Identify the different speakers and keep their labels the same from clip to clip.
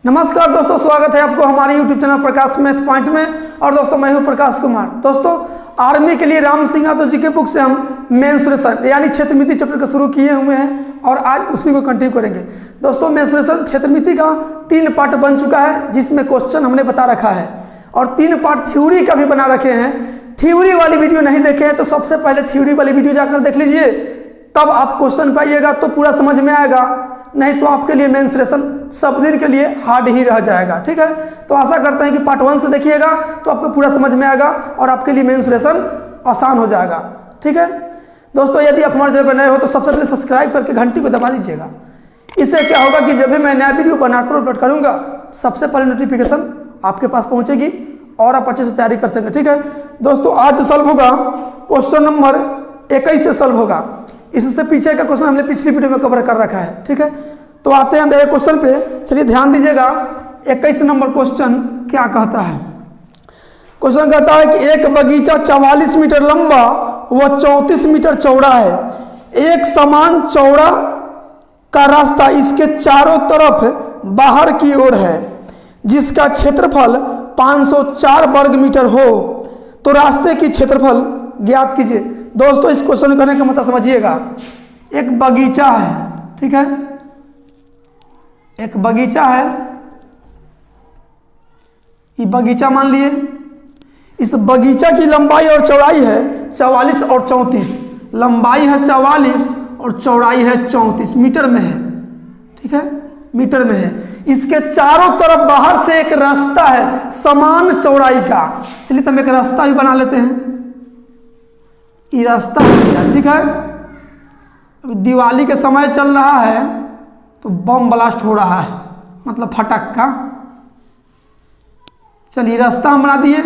Speaker 1: नमस्कार दोस्तों, स्वागत है आपको हमारे YouTube चैनल प्रकाश मैथ पॉइंट में। और दोस्तों मैं हूं प्रकाश कुमार। दोस्तों आर्मी के लिए राम सिंह यादव जी के बुक से हम मेंसुरेशन यानी क्षेत्रमिति चैप्टर को शुरू किए हुए हैं और आज उसी को कंटिन्यू करेंगे। दोस्तों मेंसुरेशन क्षेत्रमिति का 3 पार्ट बन चुका है, जिसमें क्वेश्चन हमने बता रखा है और 3 पार्ट थ्योरी का भी बना रखे हैं। थ्योरी वाली वीडियो नहीं देखे हैं तो सबसे पहले थ्योरी वाली वीडियो जाकर देख लीजिए, तब आप क्वेश्चन पाइएगा तो पूरा समझ में आएगा, नहीं तो आपके लिए मेंसुरेशन सब दिन के लिए हार्ड ही रह जाएगा। ठीक है, तो आशा करते हैं कि पार्ट 1 से देखिएगा तो आपको पूरा समझ में आएगा और आपके लिए मेंसुरेशन आसान हो जाएगा। ठीक है दोस्तों, यदि आप हमारे चैनल पर नए हो तो सबसे पहले सब्सक्राइब करके घंटी को दबा दीजिएगा। इससे क्या होगा कि जब भी मैं नया वीडियो बनाकर अपलोड करूंगा सबसे पहले नोटिफिकेशन आपके पास पहुंचेगी और आप अच्छे से तैयारी कर सकेंगे। ठीक है दोस्तों, आज जो सॉल्व होगा क्वेश्चन नंबर 21 से सॉल्व होगा। इससे पीछे का क्वेश्चन हमने पिछली वीडियो में कवर कर रखा है। ठीक है, तो आते हैं हम डायरेक्ट क्वेश्चन पे। चलिए ध्यान दीजिएगा, 21 नंबर क्वेश्चन क्या कहता है। क्वेश्चन कहता है कि एक बगीचा 44 मीटर लंबा व 34 मीटर चौड़ा है। एक समान चौड़ा का रास्ता इसके चारों तरफ बाहर की ओर है, जिसका क्षेत्रफल 504 वर्ग मीटर हो, तो रास्ते की क्षेत्रफल ज्ञात कीजिए। दोस्तों इस क्वेश्चन को करने का मतलब समझिएगा, एक बगीचा है। ठीक है, एक बगीचा है, ये बगीचा मान लिए। इस बगीचा की लंबाई और चौड़ाई है 44 और 34। लंबाई है 44 और चौड़ाई है 34, मीटर में है। ठीक है, मीटर में है। इसके चारों तरफ बाहर से एक रास्ता है समान चौड़ाई का। चलिए तो हम एक रास्ता भी बना लेते हैं। ये रास्ता है। ठीक है, अभी दिवाली के समय चल रहा है तो बम ब्लास्ट हो रहा है, मतलब फटक्का। चलिए रास्ता हम बना दिए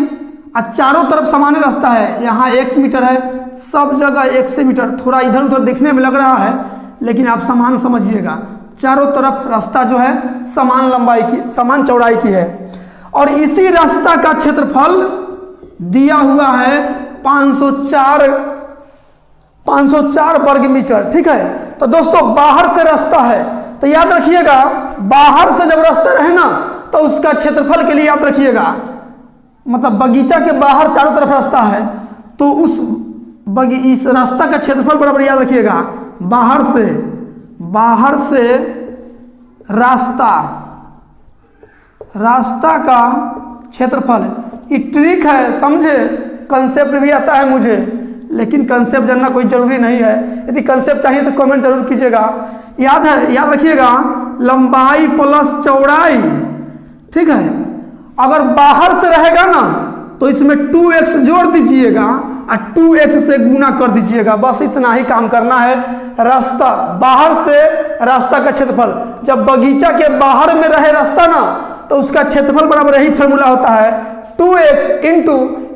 Speaker 1: और चारों तरफ समान रास्ता है। यहाँ 1 मीटर है, सब जगह 1 से मीटर। थोड़ा इधर उधर दिखने में लग रहा है लेकिन आप समान समझिएगा, चारों तरफ रास्ता जो है समान लंबाई की समान चौड़ाई की है। और इसी रास्ता का क्षेत्रफल दिया हुआ है 504 वर्ग मीटर। ठीक है, तो दोस्तों बाहर से रास्ता है तो याद रखिएगा, बाहर से जब रास्ता रहे ना तो उसका क्षेत्रफल के लिए याद रखिएगा, मतलब बगीचा के बाहर चारों तरफ रास्ता है तो इस रास्ता का क्षेत्रफल बराबर याद रखिएगा, बाहर से रास्ता का क्षेत्रफल। ये ट्रिक है, समझे, कंसेप्ट भी आता है मुझे, लेकिन कंसेप्ट जानना कोई जरूरी नहीं है। यदि कंसेप्ट चाहिए तो कमेंट जरूर कीजिएगा। याद रखिएगा, लंबाई प्लस चौड़ाई। ठीक है, अगर बाहर से रहेगा ना तो इसमें 2x जोड़ दीजिएगा और 2x से गुना कर दीजिएगा। बस इतना ही काम करना है। रास्ता बाहर से रास्ता का क्षेत्रफल, जब बगीचा के बाहर में रहे रास्ता ना तो उसका क्षेत्रफल बराबर यही फॉर्मूला होता है 2x into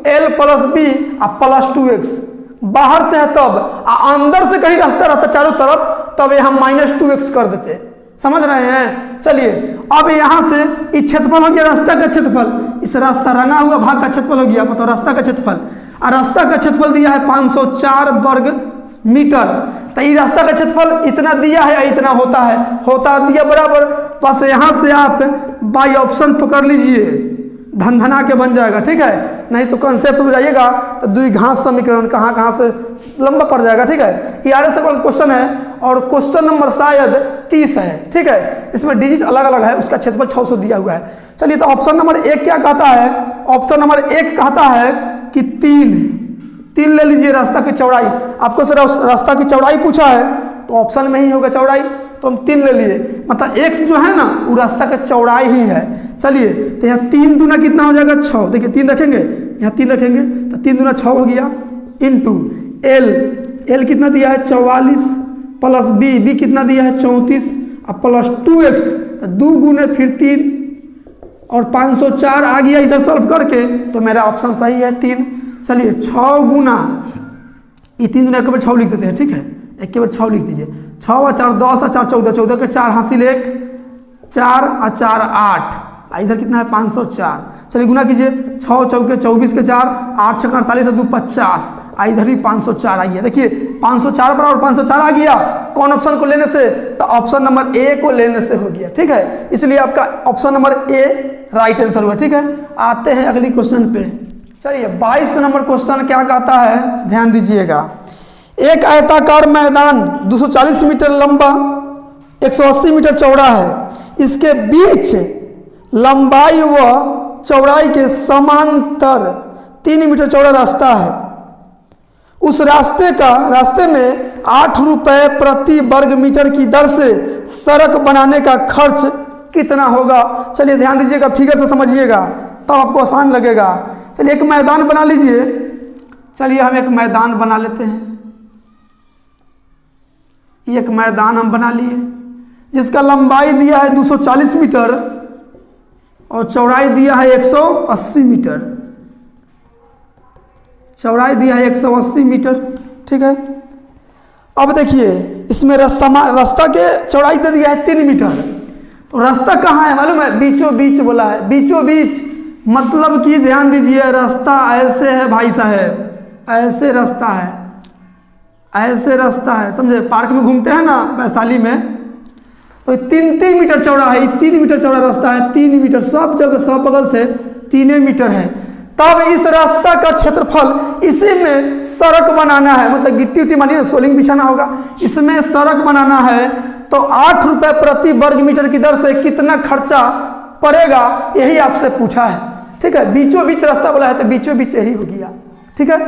Speaker 1: l plus b plus 2x। बाहर से है तब, अंदर से कहीं रास्ता रहता चारों तरफ तब हम -2x कर देते। समझ रहे हैं। चलिए अब यहाँ से इस क्षेत्रफल हो गया रास्ता का क्षेत्रफल, इस रास्ता रंगा हुआ भाग का क्षेत्रफल हो गया, मतलब रास्ता का क्षेत्रफल। और रास्ता का क्षेत्रफल दिया है 504 वर्ग मीटर। तो ये रास्ता का क्षेत्रफल इतना दिया है, इतना होता दिया बराबर। बस यहाँ से आप बाई ऑप्शन पकड़ लीजिए, धनधना के बन जाएगा। ठीक है, नहीं तो कंसेप्ट में जाइएगा तो द्विघात समीकरण कहाँ से लंबा पड़ जाएगा। ठीक है, ये आर एस क्वेश्चन है और क्वेश्चन नंबर शायद 30 है। ठीक है, इसमें डिजिट अलग अलग है, उसका क्षेत्रफल 600 दिया हुआ है। चलिए तो ऑप्शन नंबर 1 क्या कहता है। ऑप्शन नंबर 1 कहता है कि 3 ले लीजिए रास्ता की चौड़ाई। आपको सिर्फ रास्ता की चौड़ाई पूछा है तो ऑप्शन में ही होगा चौड़ाई, तो हम 3 ले लिए, मतलब x जो है ना वो रास्ता का चौड़ाई ही है। चलिए तो यहाँ 3 दूना कितना हो जाएगा 6। देखिए 3 रखेंगे, यहाँ 3 रखेंगे तो 3 दूना 6 हो गया, इंटू l कितना दिया है 44 प्लस b कितना दिया है 34 और प्लस 2x, तो 2 गुने फिर 3 और 504 आ गया इधर सॉल्व करके, तो मेरा ऑप्शन सही है 3। चलिए 6 गुना, ये 3 दूना एक बार 6 लिख देते हैं। ठीक है, एक के बार 6 लिख दीजिए। 6 और 4 10 और 4 14, 14 के 4 हासिल 1, 4 और 4 8 इधर कितना है 504। चलिए गुना कीजिए, 6 चौके 24 के 4, 8 छक्का 48 2 50, इधर भी 504 आ गया। देखिए 504 पर और 504 आ गया, कौन ऑप्शन को लेने से? तो ऑप्शन नंबर ए को लेने से हो गया। ठीक है, इसलिए आपका option number A right answer हुआ। ठीक है, आते हैं अगली क्वेश्चन पे। चलिए 22 नंबर क्वेश्चन क्या कहता है, ध्यान दीजिएगा। एक आयताकार मैदान 240 मीटर लंबा 180 मीटर चौड़ा है, इसके बीच लंबाई व चौड़ाई के समांतर 3 मीटर चौड़ा रास्ता है। उस रास्ते में 8 रुपये प्रति वर्ग मीटर की दर से सड़क बनाने का खर्च कितना होगा? चलिए ध्यान दीजिएगा, फिगर से समझिएगा तब आपको आसान लगेगा। चलिए एक मैदान बना लीजिए। चलिए हम एक मैदान बना लेते हैं। एक मैदान हम बना लिए जिसका लंबाई दिया है 240 मीटर और चौड़ाई दिया है 180 मीटर। चौड़ाई दिया है 180 मीटर। ठीक है, अब देखिए इसमें रास्ता के चौड़ाई दे दिया है 3 मीटर। तो रास्ता कहाँ है मालूम है? बीचों बीच बोला है। बीचों बीच मतलब कि ध्यान दीजिए, रास्ता ऐसे है भाई साहब, ऐसे रास्ता है, ऐसे रास्ता है, समझे? पार्क में घूमते हैं ना वैशाली में, तो 3 मीटर चौड़ा है। 3 मीटर चौड़ा रास्ता है, 3 मीटर, सब जगह सब बगल से 3 मीटर है। तब इस रास्ता का क्षेत्रफल, इसी में सड़क बनाना है, मतलब गिट्टी उट्टी मानिए ना, सोलिंग बिछाना होगा, इसमें सड़क बनाना है। तो 8 रुपये प्रति वर्ग मीटर की दर से कितना खर्चा पड़ेगा, यही आपसे पूछा है। ठीक है, बीचों बीच रास्ता बोला है तो बीचों बीच यही हो गया। ठीक है,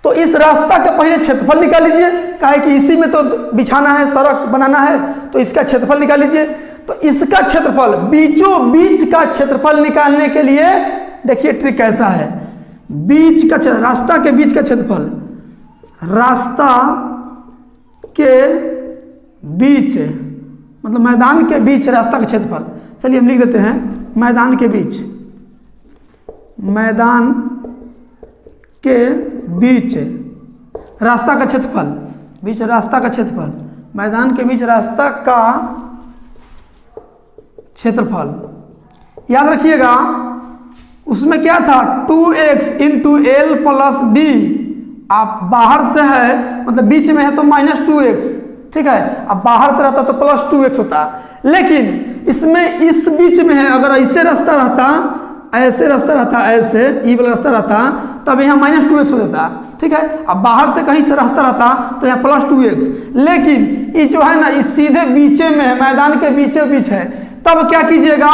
Speaker 1: तो इस रास्ता का पहले क्षेत्रफल निकाल लीजिए, काहे कि इसी में तो बिछाना है, सड़क बनाना है, तो इसका क्षेत्रफल निकाल लीजिए। तो इसका क्षेत्रफल, बीचों बीच का क्षेत्रफल निकालने के लिए देखिए ट्रिक कैसा है। बीच का, रास्ता के बीच का क्षेत्रफल, रास्ता के बीच मतलब मैदान के बीच रास्ता का क्षेत्रफल। चलिए हम लिख देते हैं मैदान के बीच, मैदान के बीच रास्ता का क्षेत्रफल, बीच रास्ता का क्षेत्रफल, मैदान के बीच रास्ता का क्षेत्रफल। याद रखिएगा उसमें क्या था, 2x into l plus B. आप बाहर से है मतलब बीच में है तो -2x। ठीक है, अब बाहर से रहता तो +2x होता, लेकिन इसमें इस बीच में है। अगर ऐसे रास्ता रहता, ऐसे रास्ता रहता, ऐसे ये वाला रास्ता रहता, तब यहाँ -2x हो जाता। ठीक है, अब बाहर से कहीं से रास्ता रहता तो यहाँ +2x, लेकिन ये जो है ना, इस सीधे बीचे में है, मैदान के बीचों बीच है। तब क्या कीजिएगा,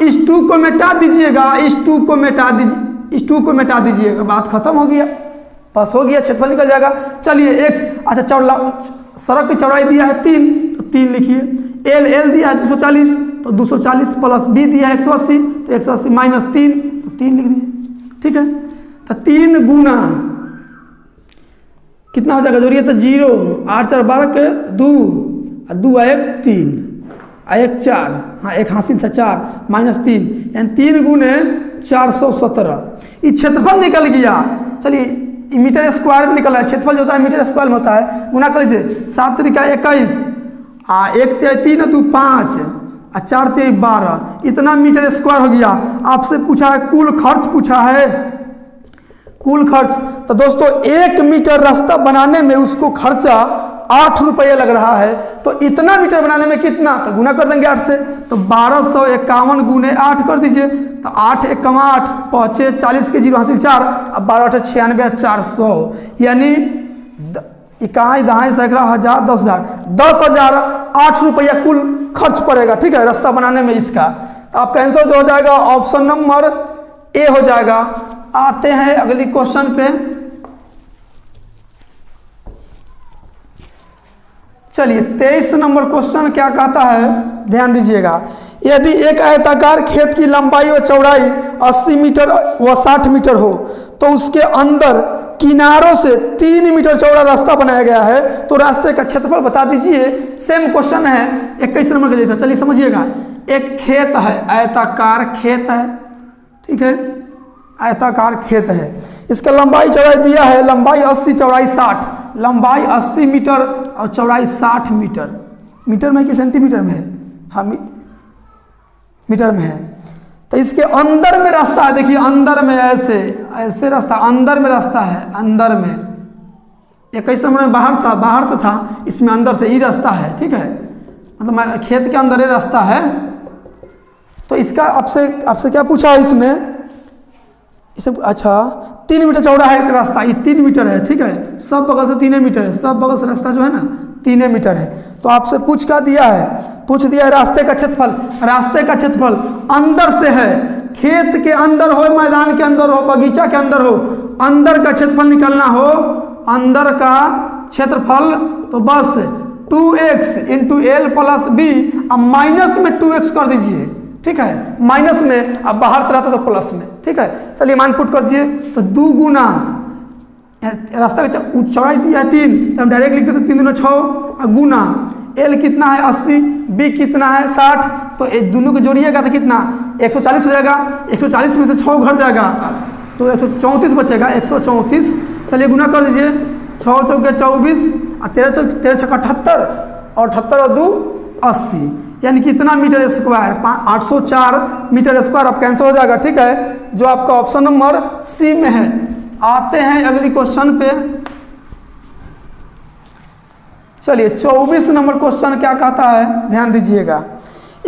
Speaker 1: इस 2 को मिटा दीजिएगा, इस 2 को मिटा दीजिए, इस 2 को मिटा दीजिएगा, बात खत्म हो गया, बस हो गया, क्षेत्रफल निकल जाएगा। चलिए x, अच्छा सड़क की चौड़ाई दिया है 3, तो 3 लिखिए। एल दिया है 240, तो 240 प्लस बी दिया है 180, तो 180 माइनस 3, तो 3 लिख दिए। ठीक है, तो 3 गुना कितना हो जाएगा, जोड़िए तो 0, 8 4 12 के 2, 2 1 3, 1 4, हाँ 1 हासिल था 4 माइनस 3, यानी 3 गुने 417। ये क्षेत्रफल निकल गया। चलिए मीटर स्क्वायर में निकला है, क्षेत्रफल जो होता है मीटर स्क्वायर में होता है। गुना कर लीजिए, 7 त्रिका 21, 1 3 2 5, 4 3 12, इतना मीटर स्क्वायर हो गया। आपसे पूछा है कुल खर्च, पूछा है कुल खर्च। तो दोस्तों 1 मीटर रास्ता बनाने में उसको खर्चा 8 रुपये लग रहा है। तो इतना मीटर बनाने में कितना, तो गुना कर देंगे 8 से, तो 1251 गुने 8 कर दीजिए, तो 8 1 8 पहुँचे 40 के 0 हासिल 4, अब 12 8 96 400, यानी इकाई दहाई सैकड़ा हज़ार 10,000, 10,000 8 रुपया कुल खर्च पड़ेगा। ठीक है, रास्ता बनाने में इसका। तो आपका आंसर जो हो जाएगा ऑप्शन नंबर ए हो जाएगा। आते हैं अगली क्वेश्चन पे। चलिए 23 नंबर क्वेश्चन क्या कहता है, ध्यान दीजिएगा। यदि एक आयताकार खेत की लंबाई और चौड़ाई 80 मीटर व 60 मीटर हो, तो उसके अंदर किनारों से 3 मीटर चौड़ा रास्ता बनाया गया है, तो रास्ते का क्षेत्रफल बता दीजिए। सेम क्वेश्चन है 21 नंबर का जैसा। चलिए समझिएगा, एक खेत है, आयताकार खेत है, ठीक है, आयताकार खेत है, इसका लंबाई चौड़ाई दिया है, लंबाई 80 चौड़ाई 60, लंबाई 80 मीटर और चौड़ाई 60 मीटर। मीटर में कि सेंटीमीटर में है, हाँ मीटर में है। तो इसके अंदर में रास्ता है, देखिए अंदर में ऐसे ऐसे रास्ता, अंदर में रास्ता है, अंदर में 21 नंबर में बाहर से था, इसमें अंदर से ही रास्ता है, ठीक है, मतलब खेत के अंदर ही रास्ता है। तो इसका आपसे क्या पूछा है इसमें, इसे अच्छा 3 मीटर चौड़ा है एक रास्ता, ये 3 मीटर है, ठीक है, सब बगल से 3 मीटर है, सब बगल से रास्ता जो है ना 3 मीटर है। तो आपसे पूछ क्या दिया है, पूछ दिया है रास्ते का क्षेत्रफल। रास्ते का क्षेत्रफल अंदर से है, खेत के अंदर हो, मैदान के अंदर हो, बगीचा के अंदर हो, अंदर का क्षेत्रफल निकालना हो, अंदर का क्षेत्रफल, तो बस 2x into l plus b, अब माइनस में 2x कर दीजिए, ठीक है, माइनस में, अब बाहर से रहता तो प्लस में, ठीक है। चलिए मान पुट कर दीजिए, तो 2 गुना रास्ता का चौड़ाई दिया है 3, तो हम डायरेक्ट लिखते थे 3 दूना 6, गुना एल कितना है 80, बी कितना है 60, तो दोनों को जोड़िएगा तो कितना 140 हो जाएगा, 140 में से 6 घट जाएगा तो 134 बचेगा, 134। चलिए गुना कर दीजिए, 6 चौके 24 और 13 छक्का 78 और 78 और 2 80, यानी कितना मीटर स्क्वायर, 804 मीटर स्क्वायर। अब कैंसिल हो जाएगा, ठीक है, जो आपका ऑप्शन नंबर सी में है। आते हैं अगली क्वेश्चन पे। चलिए 24 नंबर क्वेश्चन क्या कहता है, ध्यान दीजिएगा।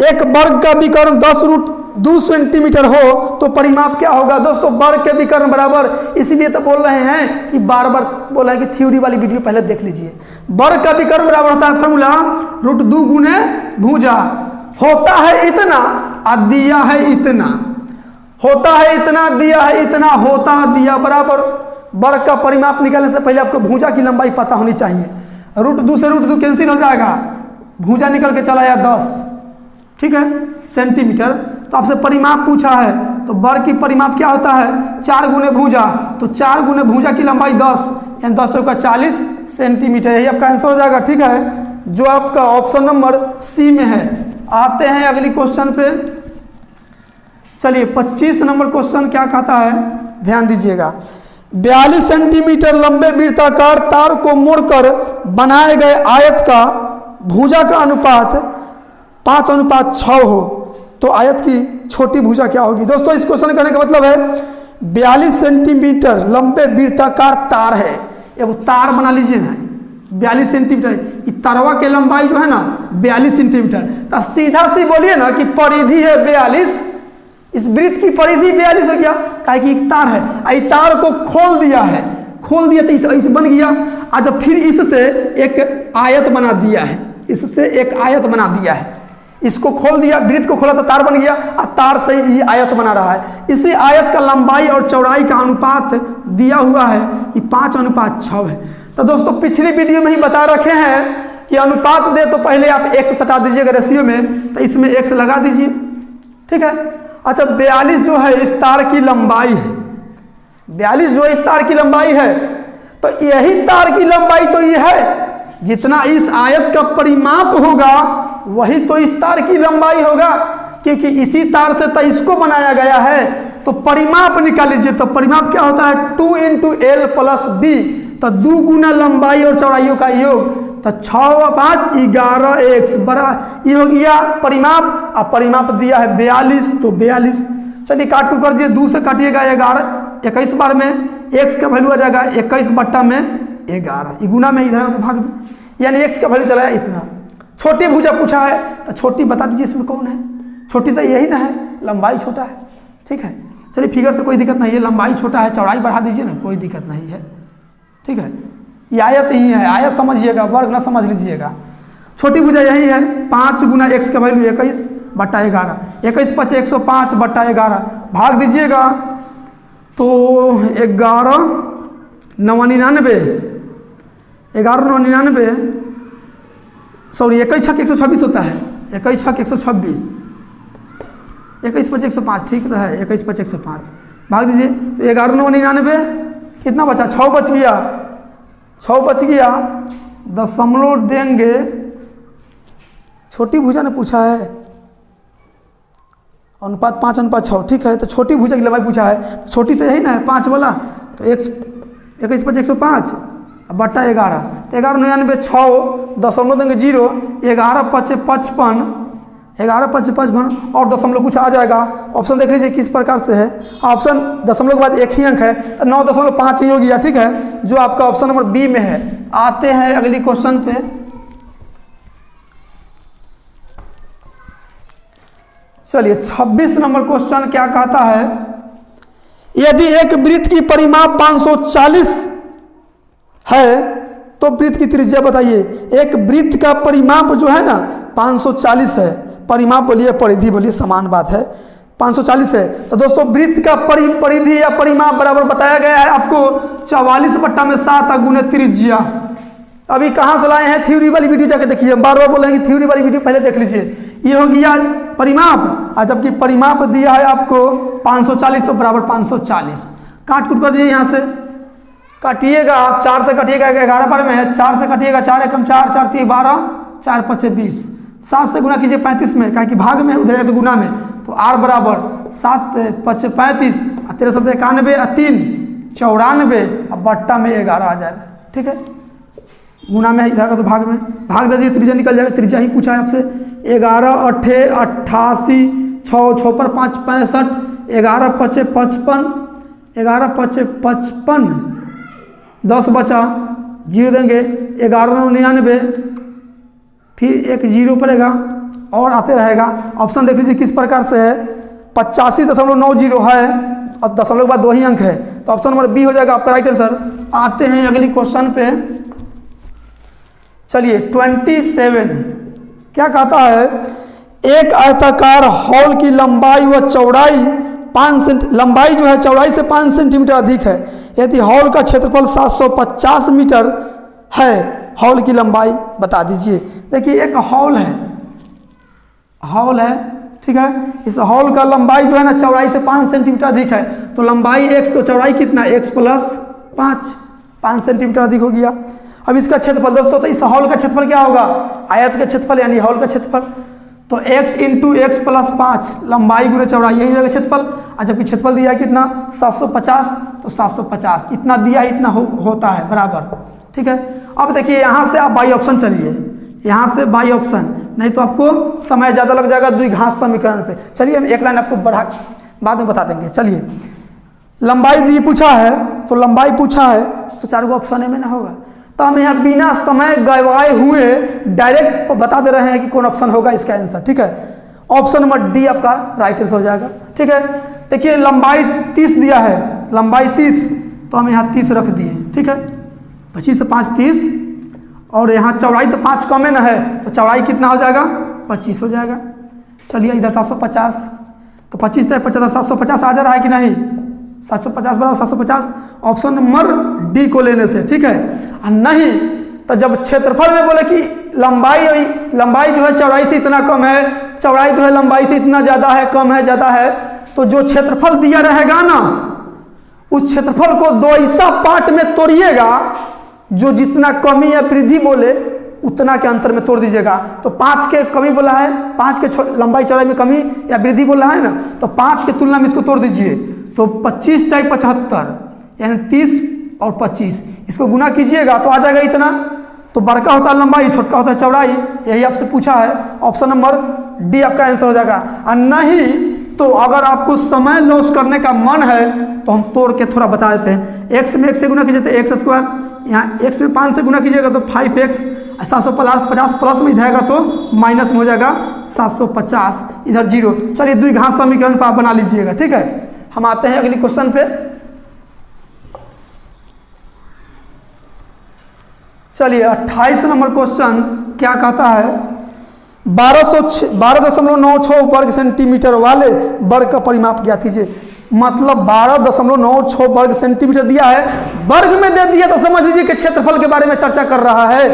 Speaker 1: एक वर्ग का विकर्ण 10√2 सेंटीमीटर हो तो परिमाप क्या होगा। दोस्तों वर्ग के विकर्ण बराबर, इसीलिए तो बोल रहे हैं कि बार बार बोला है कि थ्योरी वाली वीडियो पहले देख लीजिए। वर्ग का विकर्ण बराबर होता है फॉर्मूला √2 गुने भुजा, होता है इतना और दिया है इतना, होता है इतना दिया है इतना, होता दिया बराबर। वर्ग का परिमाप निकालने से पहले आपको भुजा की लंबाई पता होनी चाहिए। √2 से √2 कैंसिल हो जाएगा, भुजा निकल के चला आया 10, ठीक है, सेंटीमीटर। तो आपसे परिमाप पूछा है, तो वर्ग की परिमाप क्या होता है 4 गुने भुजा, तो 4 गुने भुजा की लंबाई 10, यानी 10 का 40 सेंटीमीटर, यही आपका आंसर हो जाएगा, ठीक है, जो आपका ऑप्शन नंबर सी में है। आते हैं अगली क्वेश्चन पे। चलिए 25 नंबर क्वेश्चन क्या कहता है, ध्यान दीजिएगा। 42 सेंटीमीटर लंबे वृत्ताकार तार को मोड़कर बनाए गए आयत का भुजा का अनुपात 5:6 हो तो आयत की छोटी भुजा क्या होगी। दोस्तों इस क्वेश्चन करने का मतलब है 42 सेंटीमीटर लंबे वृत्ताकार तार है, एक तार बना लीजिए ना 42 सेंटीमीटर, तारवा के लंबाई जो है ना 42 सेंटीमीटर, तो सीधा सी बोलिए ना कि परिधि है 42, इस वृत्त की परिधि 42 हो गया, काहे कि एक तार है, आई तार को खोल दिया है, खोल दिया तो इस बन गया, आज फिर इससे एक आयत बना दिया है, इससे एक आयत बना दिया है, इसको खोल दिया, वृत्त को खोला तो तार बन गया, और तार से ये आयत बना रहा है। इसी आयत का लंबाई और चौड़ाई का अनुपात दिया हुआ है कि 5:6 है। तो दोस्तों पिछली वीडियो में ही बता रखे हैं कि अनुपात दे तो पहले आप x सटा दीजिएगा रेशियो में, तो इसमें x लगा दीजिए, ठीक है। अच्छा 42 जो है इस तार की लंबाई है, 42 जो इस तार की लंबाई है, तो यही तार की लंबाई तो ये है, जितना इस आयत का परिमाप होगा वही तो इस तार की लंबाई होगा, क्योंकि इसी तार से तो इसको बनाया गया है। तो परिमाप निकाल लीजिए, तो परिमाप क्या होता है 2 × L + B, तो 2 गुना लंबाई और चौड़ाइयों का योग, तो 6 व 5 11x बड़ा ये हो गया परिमाप। अब परिमाप दिया है 42, तो 42 चलिए काट कर दिए, 2 से काटिएगा 11, 21 बार में x का वैल्यू आ जाएगा 21/11, ये गुना में इधर भाग में, यानी x का वैल्यू चला है इतना। छोटी भुजा पूछा है तो छोटी बता दीजिए इसमें कौन है, छोटी तो यही ना है, लंबाई छोटा है, ठीक है। चलिए फिगर से कोई दिक्कत नहीं है, लंबाई छोटा है, चौड़ाई बढ़ा दीजिए ना, कोई दिक्कत नहीं है, ठीक है। ये आयत ही है, आयत समझिएगा, वर्ग ना समझ लीजिएगा। छोटी भुजा यही है, 5 गुना x का वैल्यू 21/11, 21 × 5 105/11 भाग दीजिएगा तो 11 9 99, 11 9 99, सॉरी 21 छक 126 होता है, 21 छक 126, 21 × 5 105, ठीक तो है, 21 × 5 105 भाग दीजिए तो 11 9 99 कितना बचा, 6 बच गया, 6 बच गया, दशमलव देंगे। छोटी भुजा ने पूछा है अनुपात 5:6, ठीक है, तो छोटी भुजा की लंबाई पूछा है, तो छोटी तो यही ना है 5 वाला, तो 21 × 5 105 बट्टा 11, तो 11 99 6 दशमलव देंगे 0, 11 × 5 55, 11 5 55 और दशमलव कुछ आ जाएगा। ऑप्शन देख लीजिए किस प्रकार से है। ऑप्शन दशमलव के बाद एक ही अंक है तो 9.5 ही हो गया, ठीक है, जो आपका ऑप्शन नंबर बी में है। आते हैं अगली क्वेश्चन पे। चलिए 26 नंबर क्वेश्चन क्या कहता है, यदि एक वृत्त की परिमाप 540 है तो वृत्त की त्रिज्या बताइए। एक वृत्त का परिमाप जो है ना 540 है, परिमाप बोलिए परिधि बोलिए समान बात है, 540 है। तो दोस्तों वृत्त का परिधि या परिमाप बराबर बताया गया है आपको 44/7 गुने त्रिज्या। अभी कहाँ से लाए हैं, थ्योरी वाली वीडियो जाकर देखिए, बार बार बोल रहे हैं कि थ्योरी वाली वीडियो पहले देख लीजिए। ये हो गया परिमाप, और जबकि परिमाप दिया है आपको 540 तो बराबर 540 काट कूट कर दीजिए। यहाँ से काटिएगा, 4 से काटिएगा, 11 बार में है, 4 से काटिएगा, 4 एकम 4, 4 3 12, 4 5 20, 7 से गुना कीजिए 35 में, कहा कि भाग में उधर जाए तो गुना में, तो R बराबर 7 5 35, 13 7 91, 3 94, और बट्टा में 11 आ जाएगा, ठीक है। गुना में इधर का तो भाग में, भाग दे दीजिए, त्रिज्या निकल जाएगा। त्रिज्या ही पूछा है आपसे, 11 8 88, 6 6 पर 5 65, 11 5 55, 11 5 55, 10 बचा, 0 देंगे, 11 9 99, फिर एक 0 पड़ेगा और आते रहेगा। ऑप्शन देख लीजिए किस प्रकार से है, 85.90 है और दशमलव के बाद 2 ही अंक है, तो ऑप्शन नंबर बी हो जाएगा आपका राइट आंसर। आते हैं अगली क्वेश्चन पे। चलिए 27 क्या कहता है, एक आयताकार हॉल की लंबाई व चौड़ाई 5 लंबाई जो है चौड़ाई से 5 सेंटीमीटर अधिक है, यदि हॉल का क्षेत्रफल 750 मीटर है, हॉल की लंबाई बता दीजिए। देखिए एक हॉल है, हॉल है, ठीक है, इस हॉल का लंबाई जो है ना चौड़ाई से 5 सेंटीमीटर अधिक है, तो लंबाई x तो चौड़ाई कितना, x + 5 सेंटीमीटर अधिक हो गया। अब इसका क्षेत्रफल दोस्तों, तो इस हॉल का क्षेत्रफल क्या होगा, आयत का क्षेत्रफल यानी हॉल का क्षेत्रफल, तो x × x + 5 लंबाई गुणे चौड़ाई यही होगा क्षेत्रफल। और जबकि क्षेत्रफल दिया है कितना 750, तो 750 इतना दिया है, इतना होता है बराबर, ठीक है। अब देखिए यहाँ से आप बाई ऑप्शन चलिए, यहाँ से बाई ऑप्शन, नहीं तो आपको समय ज़्यादा लग जाएगा द्विघात समीकरण पे। चलिए हम एक लाइन आपको बढ़ा बाद में बता देंगे। चलिए लंबाई दी पूछा है, तो लंबाई पूछा है तो 4 ऑप्शन में ना होगा, तो हम यहाँ बिना समय गवाए हुए डायरेक्ट बता दे रहे हैं कि कौन ऑप्शन होगा इसका आंसर, ठीक है। ऑप्शन नंबर डी आपका राइट आंसर हो जाएगा, ठीक है। देखिए लंबाई 30 दिया है, लंबाई 30, तो हम यहाँ 30 रख दिए, ठीक है, 25 से 5 30, और यहाँ चौड़ाई तो 5 कम है ना है, तो चौड़ाई कितना हो जाएगा 25 हो जाएगा। चलिए इधर 750, तो 25 से 50 750 आ जा रहा है कि नहीं, 750 बराबर 750, ऑप्शन नंबर डी को लेने से, ठीक है। और नहीं तो जब क्षेत्रफल में बोले कि लंबाई जो है चौड़ाई से इतना कम है, चौड़ाई जो है लंबाई से इतना ज़्यादा है, कम है ज़्यादा है, तो जो क्षेत्रफल दिया रहेगा ना उस क्षेत्रफल को 2 हिस्सा पार्ट में तोड़िएगा, जो जितना कमी या वृद्धि बोले उतना के अंतर में तोड़ दीजिएगा। तो 5 के कमी बोला है, 5 के लंबाई चौड़ाई में कमी या वृद्धि बोला है ना, तो 5 के तुलना में इसको तोड़ दीजिए, तो 25 × 75 यानी 30 और 25, इसको गुना कीजिएगा तो आ जाएगा इतना। तो बड़का होता है लंबाई, छोटका होता है चौड़ाई, यही आपसे पूछा है, ऑप्शन नंबर डी आपका आंसर हो जाएगा। और नहीं तो अगर आपको समय लॉस करने का मन है तो हम तोड़ के थोड़ा बता देते हैं। x में 1 से गुना कीजिए तो x², यहाँ x में 5 से गुना कीजिएगा तो 5x, 750 प्लस में जाएगा तो माइनस में हो जाएगा 750, इधर 0। चलिए द्विघात समीकरण पर आप बना लीजिएगा, ठीक है। हम आते हैं अगली क्वेश्चन पे। चलिए 28 नंबर क्वेश्चन क्या कहता है, 12.96 वर्ग सेंटीमीटर वाले वर्ग का परिमाप ज्ञात कीजिए। मतलब 12.96 वर्ग सेंटीमीटर दिया है, वर्ग में दे दिया तो समझ लीजिए कि क्षेत्रफल के बारे में चर्चा कर रहा है।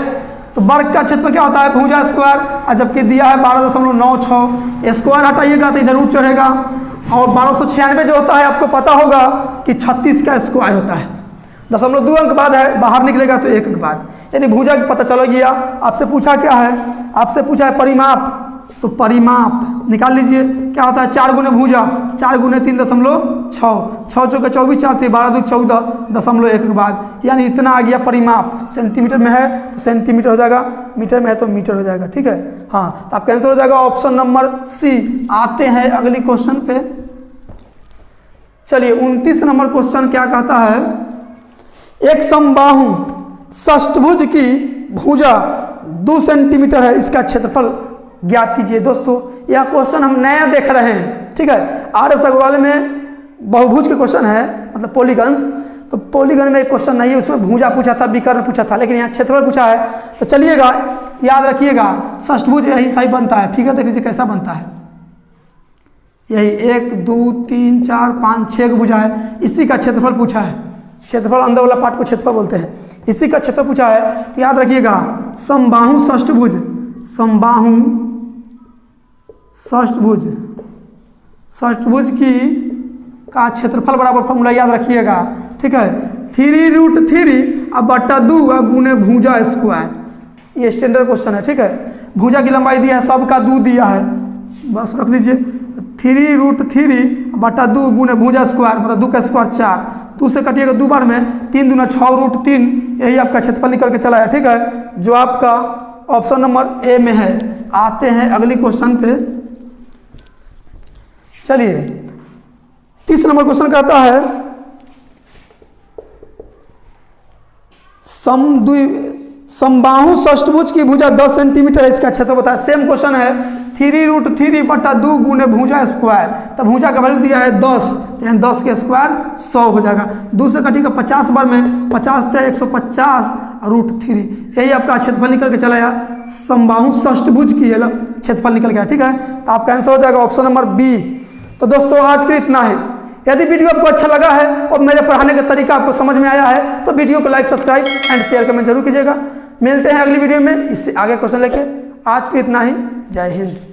Speaker 1: तो वर्ग का क्षेत्रफल क्या होता है, भुजा स्क्वायर, और जबकि दिया है 12.96, स्क्वायर हटाइएगा तो इधर रूट चढ़ेगा, और 1296 जो होता है आपको पता होगा कि 36 का स्क्वायर होता है, 0.2 अंक बाद है, बाहर निकलेगा तो 1 अंक बाद, यानी भुजा पता चल गया। आपसे पूछा क्या है, आपसे पूछा है परिमाप, तो परिमाप निकाल लीजिए क्या होता है 4 गुने भुजा 4 गुने 3.6 6 चौके 24 4 थे 12 2 14.1 के बाद यानी इतना आ गया परिमाप। सेंटीमीटर में है तो सेंटीमीटर हो जाएगा, मीटर में है तो मीटर हो जाएगा। ठीक है, हाँ तो आपका आंसर हो जाएगा ऑप्शन नंबर सी। आते हैं अगली क्वेश्चन पे। चलिए 29 नंबर क्वेश्चन क्या कहता है, एक समबाहु षष्ठभुज की भुजा 2 सेंटीमीटर है, इसका क्षेत्रफल ज्ञात कीजिए। दोस्तों यह क्वेश्चन हम नया देख रहे हैं। ठीक है, आर.एस. अग्रवाल में बहुभुज के क्वेश्चन है, मतलब पॉलीगन्स, तो पॉलीगन में एक क्वेश्चन नहीं है, उसमें भुजा पूछा था, विकर्ण पूछा था, लेकिन यहाँ क्षेत्रफल पूछा है। तो चलिएगा याद रखिएगा षष्ठभुज यही सही बनता है। फिगर देख लीजिए कैसा बनता है, यही 1 2 3 4 5 6 भुजा है, इसी का क्षेत्रफल पूछा है। क्षेत्रफल अंदर वाला पार्ट को क्षेत्रफल बोलते हैं, इसी का क्षेत्रफल पूछा है। तो याद रखिएगा समबाहु षष्ठभुज, समबाहु षष्ठभुज, षष्ठभुज की का क्षेत्रफल बराबर फॉर्मूला याद रखिएगा। ठीक है, 3√3 अब बट्टा 2 गुने भुजा स्क्वायर, ये स्टैंडर्ड क्वेश्चन है। ठीक है, भुजा की लंबाई दिया है, सबका 2 दिया है, बस रख दीजिए 3√3 बट्टा 2 गुने भुजा स्क्वायर, मतलब 2 का स्क्वायर 4, 2 से कटिएगा 2 बार में 3 दूना 6√3, यही आपका क्षेत्रफल निकल के चला है। ठीक है, जो आपका ऑप्शन नंबर ए में है। आते हैं अगली क्वेश्चन पे। चलिए 30 नंबर क्वेश्चन कहता है समबाहु षष्ठभुज की भुजा 10 सेंटीमीटर है, इसका क्षेत्र बताया। सेम क्वेश्चन है, 3√3 बट्टा 2 गुने भुजा स्क्वायर, तब भुजा का वैल्यू दिया है 10, यानी 10 के स्क्वायर 100 हो जाएगा। 2 से कटिएगा 50 बार में 50 × 150√3, यही आपका क्षेत्रफल निकल के चला आया। समबाहु षष्ठभुज की क्षेत्रफल निकल गया। ठीक है, तो आपका आंसर हो जाएगा ऑप्शन नंबर बी। तो दोस्तों आज के इतना है। यदि वीडियो आपको अच्छा लगा है और मेरे पढ़ाने का तरीका आपको समझ में आया है तो वीडियो को like, subscribe and share comment जरूर कीजिएगा। मिलते हैं अगली वीडियो में इससे आगे क्वेश्चन लेके। आज के इतना ही, जय हिंद।